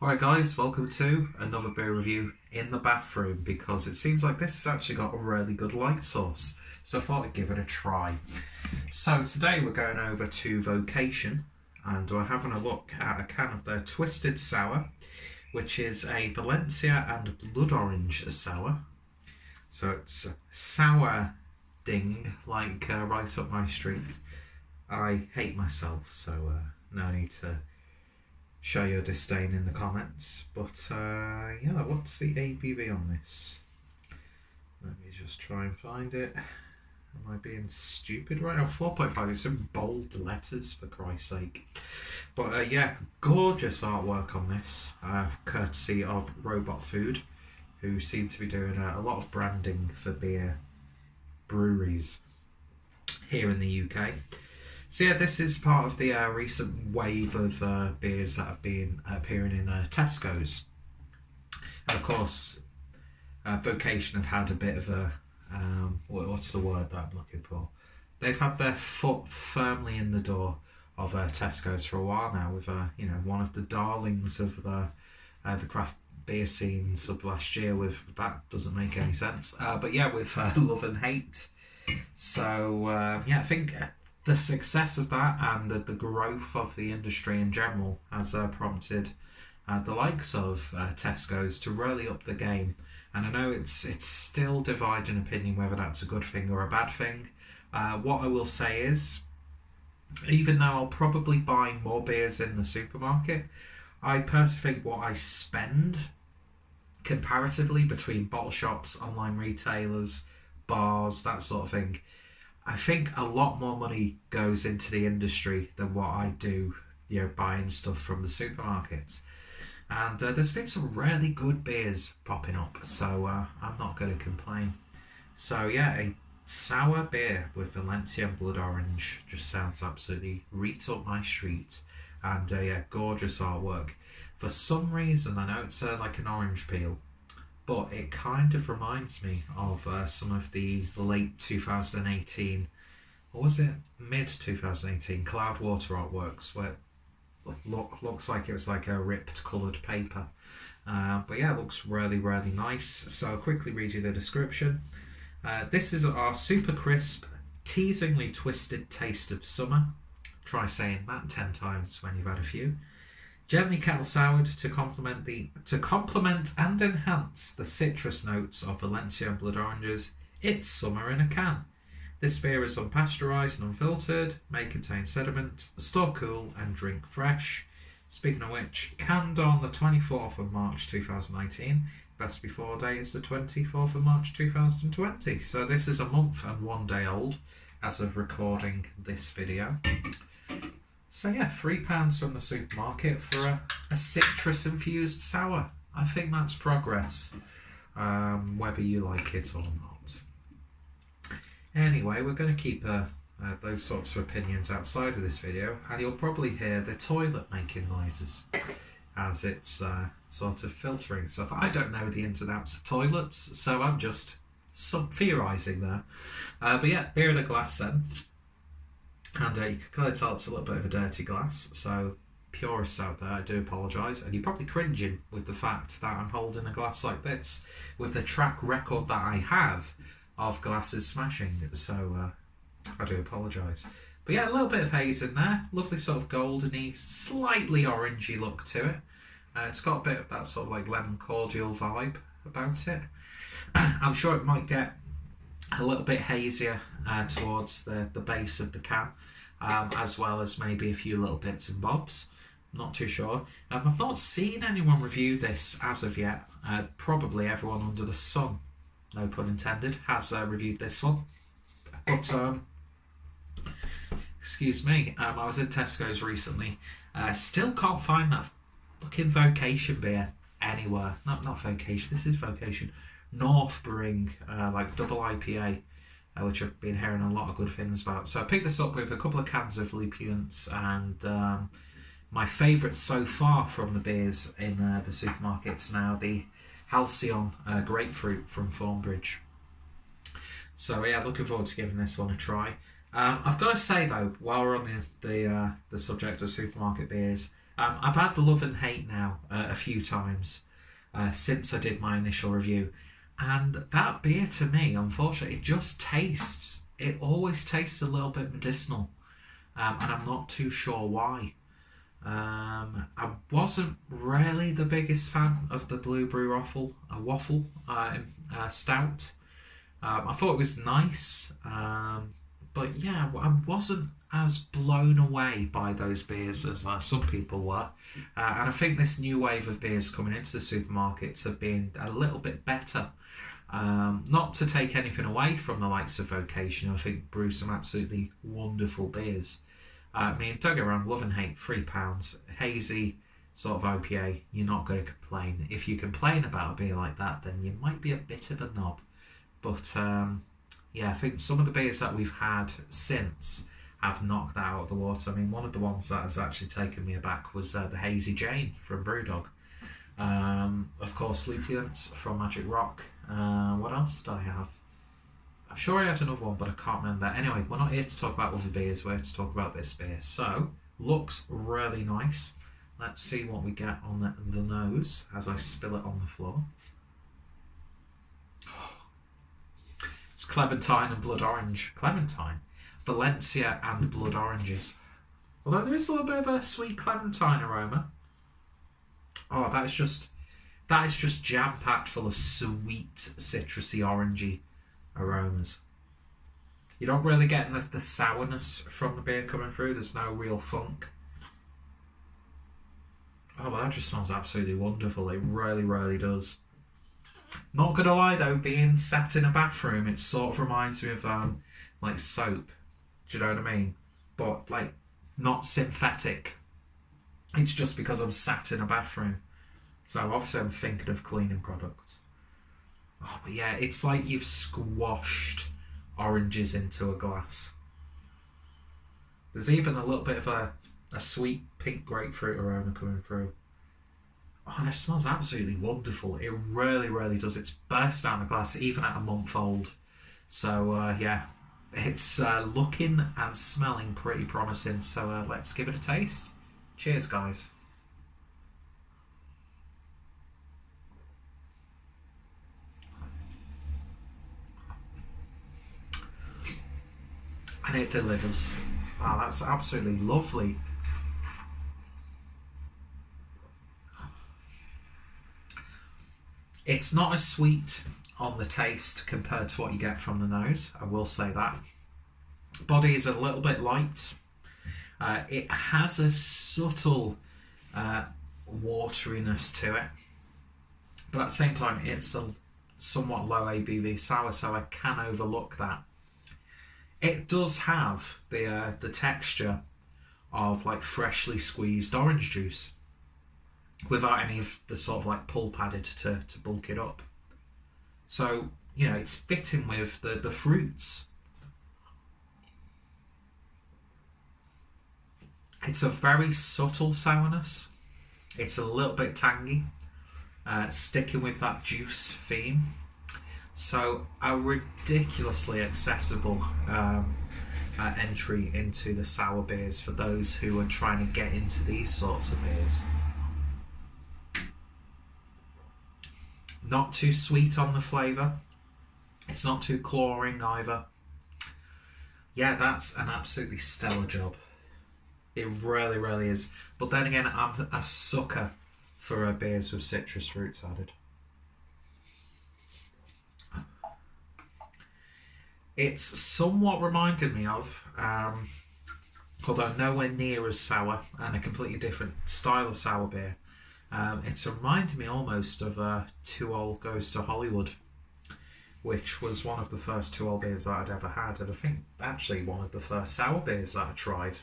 Alright guys, welcome to another beer review in the bathroom because it seems like this has actually got a really good light source, so I thought I'd give it a try. So today we're going over to Vocation and we're having a look at a can of their Twisted Sour, which is a Valencia and Blood Orange sour. So it's sour ding, like right up my street. I hate myself, so no need to show your disdain in the comments. But yeah, what's the ABV on this? Let me just try and find it. Am I being stupid right now? 4.5, it's in bold letters for Christ's sake. But yeah, gorgeous artwork on this, courtesy of Robot Food, who seem to be doing a lot of branding for beer breweries here in the UK. So yeah, this is part of the recent wave of beers that have been appearing in Tesco's. And of course, Vocation have had a bit of a, what's the word that I'm looking for? They've had their foot firmly in the door of Tesco's for a while now with, you know, one of the darlings of the craft beer scenes of last year with, that doesn't make any sense. But yeah, with Love and Hate. So yeah, I think the success of that and the growth of the industry in general has prompted the likes of Tesco's to really up the game. And I know it's still dividing opinion whether that's a good thing or a bad thing. What I will say is, even though I'll probably buy more beers in the supermarket, I personally think what I spend comparatively between bottle shops, online retailers, bars, that sort of thing, I think a lot more money goes into the industry than what I do, you know, buying stuff from the supermarkets. And there's been some really good beers popping up, so I'm not going to complain. So yeah, a sour beer with Valencia and Blood Orange just sounds absolutely right up my street. And yeah, gorgeous artwork. For some reason, I know it's like an orange peel, but it kind of reminds me of some of the late 2018, or was it mid 2018, Cloudwater artworks, where it looks like it was like a ripped coloured paper. But yeah, it looks really, really nice. So I'll quickly read you the description. This is our super crisp, teasingly twisted taste of summer. Try saying that 10 times when you've had a few. Gently kettle soured to complement and enhance the citrus notes of Valencia and Blood Oranges. It's summer in a can. This beer is unpasteurised and unfiltered, may contain sediment, store cool and drink fresh. Speaking of which, canned on the 24th of March 2019. Best before day is the 24th of March 2020. So this is a month and 1 day old as of recording this video. So yeah, £3 from the supermarket for a citrus-infused sour. I think that's progress, whether you like it or not. Anyway, we're going to keep those sorts of opinions outside of this video, and you'll probably hear the toilet making noises as it's sort of filtering stuff. I don't know the ins and outs of toilets, so I'm just theorising there. But yeah, beer in a glass then. And you can clearly tell it's a little bit of a dirty glass, so purists out there, I do apologise. And you're probably cringing with the fact that I'm holding a glass like this, with the track record that I have of glasses smashing, so I do apologise. But yeah, a little bit of haze in there, lovely sort of goldeny, slightly orangey look to it. It's got a bit of that sort of like lemon cordial vibe about it. I'm sure it might get a little bit hazier towards the base of the can, as well as maybe a few little bits and bobs. Not too sure. I've not seen anyone review this as of yet. Probably everyone under the sun, no pun intended, has reviewed this one. But excuse me, I was in Tesco's recently. Still can't find that fucking Vocation beer anywhere. Not Vocation, this is Vocation. North Brewing, like double IPA, which I've been hearing a lot of good things about. So I picked this up with a couple of cans of Lupulence, and my favourite so far from the beers in the supermarkets now, the Halcyon Grapefruit from Thornbridge. So yeah, looking forward to giving this one a try. I've got to say though, while we're on the subject of supermarket beers, I've had the love and hate now a few times since I did my initial review, and that beer to me, unfortunately, it always tastes a little bit medicinal, and I'm not too sure why. I wasn't really the biggest fan of the Blueberry waffle stout. I thought it was nice, but yeah, I wasn't as blown away by those beers as some people were. And I think this new wave of beers coming into the supermarkets have been a little bit better. Not to take anything away from the likes of Vocation, I think brew some absolutely wonderful beers. I mean, don't get me wrong, love and hate, £3, hazy sort of IPA, you're not going to complain. If you complain about a beer like that, then you might be a bit of a knob. But yeah, I think some of the beers that we've had since have knocked that out of the water. I mean, one of the ones that has actually taken me aback was the Hazy Jane from Brewdog. Of course, Lupulence from Magic Rock. What else did I have? I'm sure I had another one, but I can't remember. Anyway, we're not here to talk about other beers, we're here to talk about this beer. So, looks really nice. Let's see what we get on the nose as I spill it on the floor. It's Clementine and Blood Orange. Clementine? Valencia and Blood Oranges. Although there is a little bit of a sweet clementine aroma. Oh, that is just jam-packed full of sweet, citrusy, orangey aromas. You don't really get the sourness from the beer coming through. There's no real funk. Oh, well, that just smells absolutely wonderful. It really, really does. Not gonna lie though, being sat in a bathroom, it sort of reminds me of like soap. Do you know what I mean? But like not synthetic. It's just because I'm sat in a bathroom. So obviously I'm thinking of cleaning products. Oh, but yeah, it's like you've squashed oranges into a glass. There's even a little bit of a sweet pink grapefruit aroma coming through. Oh, it smells absolutely wonderful. It really, really does. It's burst down the glass even at a month old. So yeah, it's looking and smelling pretty promising. So let's give it a taste. Cheers, guys. And it delivers. Wow, that's absolutely lovely. It's not as sweet on the taste compared to what you get from the nose, I will say that. Body is a little bit light. It has a subtle wateriness to it, but at the same time it's a somewhat low ABV sour, so I can overlook that. It does have the texture of like freshly squeezed orange juice without any of the sort of like pulp added to bulk it up. So, you know, it's fitting with the fruits. It's a very subtle sourness. It's a little bit tangy, sticking with that juice theme. So a ridiculously accessible entry into the sour beers for those who are trying to get into these sorts of beers. Not too sweet on the flavour. It's not too clawing either. Yeah, that's an absolutely stellar job. It really, really is. But then again, I'm a sucker for beers with citrus fruits added. It's somewhat reminded me of, although nowhere near as sour and a completely different style of sour beer. It's reminded me almost of Two Old Goes to Hollywood, which was one of the first Two Old beers that I'd ever had, and I think actually one of the first sour beers that I tried,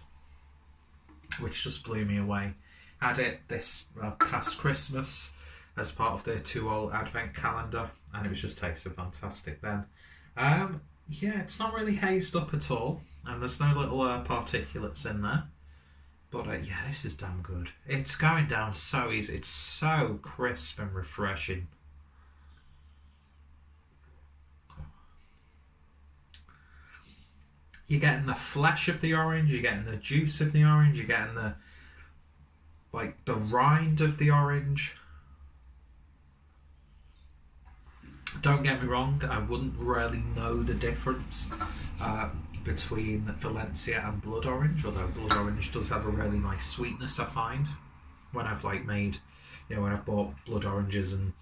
which just blew me away. Had it this past Christmas as part of the Two Old Advent calendar, and it was just tasted fantastic then. Yeah, it's not really hazed up at all, and there's no little particulates in there. But yeah, this is damn good. It's going down so easy. It's so crisp and refreshing. You're getting the flesh of the orange, you're getting the juice of the orange, you're getting like the rind of the orange. Don't get me wrong, I wouldn't really know the difference between Valencia and blood orange, although blood orange does have a really nice sweetness, I find, when I've like made, when I've bought blood oranges and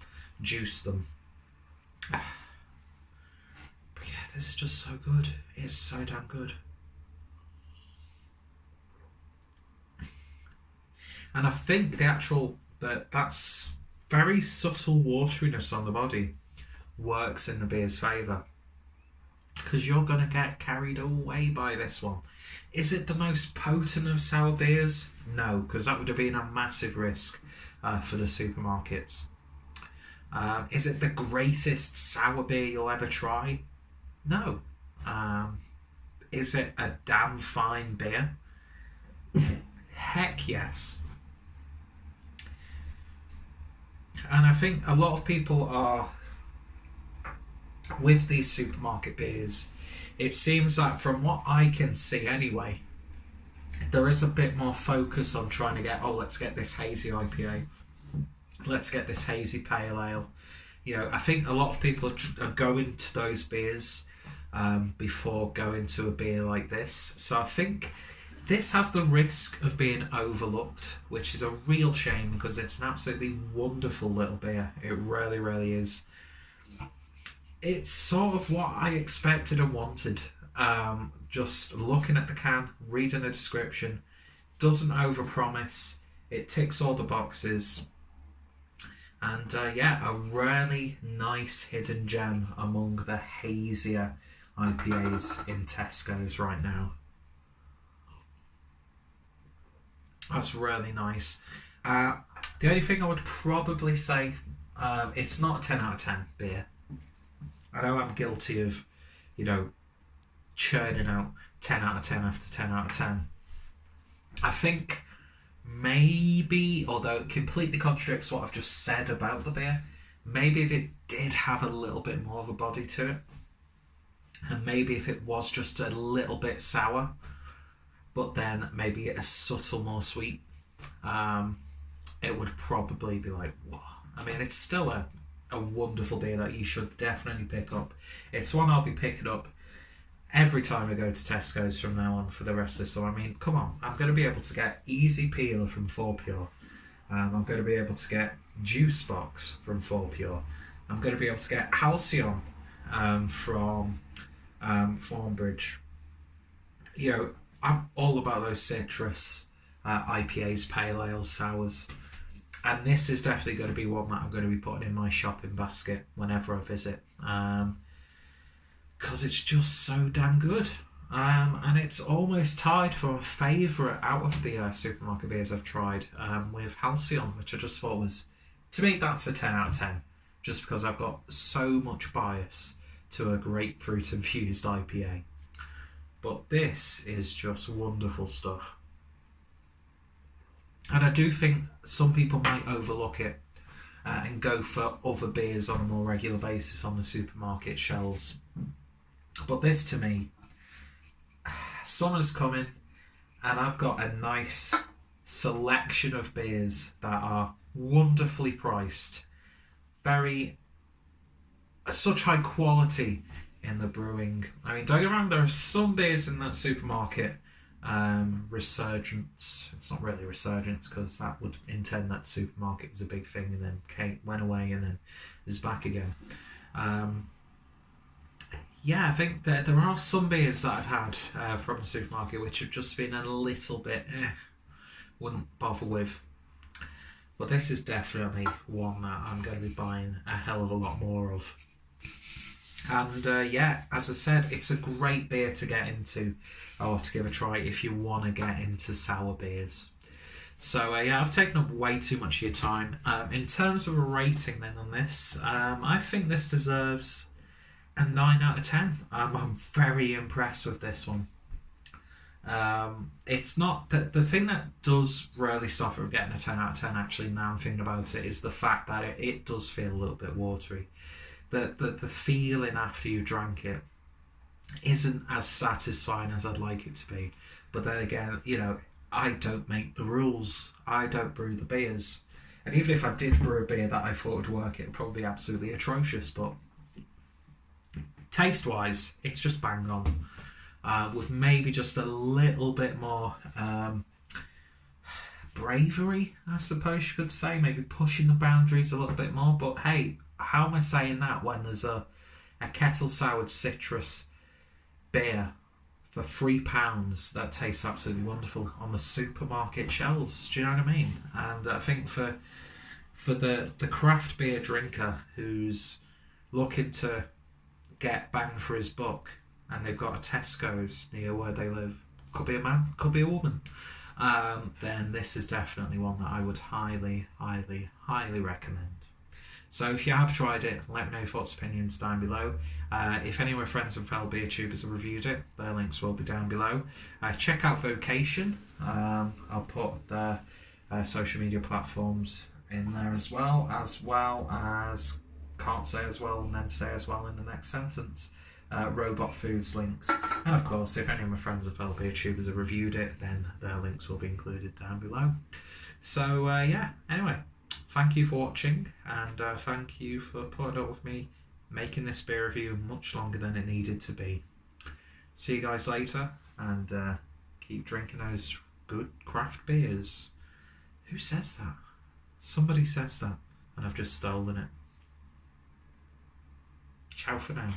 juiced them. But yeah, this is just so good. It's so damn good. And I think that's very subtle wateriness on the body works in the beer's favour, because you're going to get carried away by this one. Is it the most potent of sour beers? No, because that would have been a massive risk for the supermarkets. Is it the greatest sour beer you'll ever try? No. Is it a damn fine beer? Heck yes. And I think a lot of people are, with these supermarket beers, it seems that from what I can see anyway, there is a bit more focus on trying to get, let's get this hazy IPA, let's get this hazy pale ale. I think a lot of people are going to those beers before going to a beer like this. So I think this has the risk of being overlooked, which is a real shame, because it's an absolutely wonderful little beer. It really, really is. It's sort of what I expected and wanted. Just looking at the can, reading the description, doesn't overpromise. It ticks all the boxes. And a really nice hidden gem among the hazier IPAs in Tesco's right now. That's really nice. The only thing I would probably say, it's not a 10 out of 10 beer. I know I'm guilty of, churning out 10 out of 10 after 10 out of 10. I think maybe, although it completely contradicts what I've just said about the beer, maybe if it did have a little bit more of a body to it, and maybe if it was just a little bit sour, but then maybe a subtle more sweet, it would probably be like, whoa. I mean, it's still a wonderful beer that you should definitely pick up. It's one I'll be picking up every time I go to Tesco's from now on for the rest of this. So I mean, come on, I'm going to be able to get Easy Peel from 4Pure. I'm going to be able to get Juice Box from 4Pure. I'm going to be able to get Halcyon from Thornbridge. I'm all about those citrus IPAs, pale ales, sours. And this is definitely going to be one that I'm going to be putting in my shopping basket whenever I visit. Because it's just so damn good. And it's almost tied for a favourite out of the supermarket beers I've tried, with Halcyon, which I just thought was, to me, that's a 10 out of 10. Just because I've got so much bias to a grapefruit infused IPA. But this is just wonderful stuff. And I do think some people might overlook it and go for other beers on a more regular basis on the supermarket shelves. But this, to me, summer's coming, and I've got a nice selection of beers that are wonderfully priced, such high quality in the brewing. I mean, don't get me wrong, there are some beers in that supermarket, Resurgence. It's not really Resurgence, because that would intend that supermarket was a big thing and then went away and then is back again. I think that there are some beers that I've had from the supermarket which have just been a little bit wouldn't bother with. But this is definitely one that I'm going to be buying a hell of a lot more of. And as I said, it's a great beer to get into, or to give a try if you want to get into sour beers. So I've taken up way too much of your time. In terms of a rating then on this, I think this deserves a 9 out of 10. I'm very impressed with this one. It's not that the thing that does really stop it from getting a 10 out of 10, actually, now I'm thinking about it, is the fact that it does feel a little bit watery. The feeling after you drank it isn't as satisfying as I'd like it to be. But then again, I don't make the rules. I don't brew the beers. And even if I did brew a beer that I thought would work, it would probably be absolutely atrocious. But taste-wise, it's just bang on. With maybe just a little bit more bravery, I suppose you could say. Maybe pushing the boundaries a little bit more. But hey, how am I saying that when there's a kettle-soured citrus beer for £3 that tastes absolutely wonderful on the supermarket shelves? Do you know what I mean? And I think for the craft beer drinker who's looking to get bang for his buck, and they've got a Tesco's near where they live, could be a man, could be a woman, then this is definitely one that I would highly, highly, highly recommend. So if you have tried it, let me know your thoughts, opinions down below. If any of my friends and fellow beer tubers have reviewed it, their links will be down below. Check out Vocation. I'll put their social media platforms in there as well as can't say as well and then say as well in the next sentence. Robot Foods links. And of course, if any of my friends and fellow beer tubers have reviewed it, then their links will be included down below. So yeah, anyway. Thank you for watching, and thank you for putting up with me making this beer review much longer than it needed to be. See you guys later, and keep drinking those good craft beers. Who says that? Somebody says that, and I've just stolen it. Ciao for now.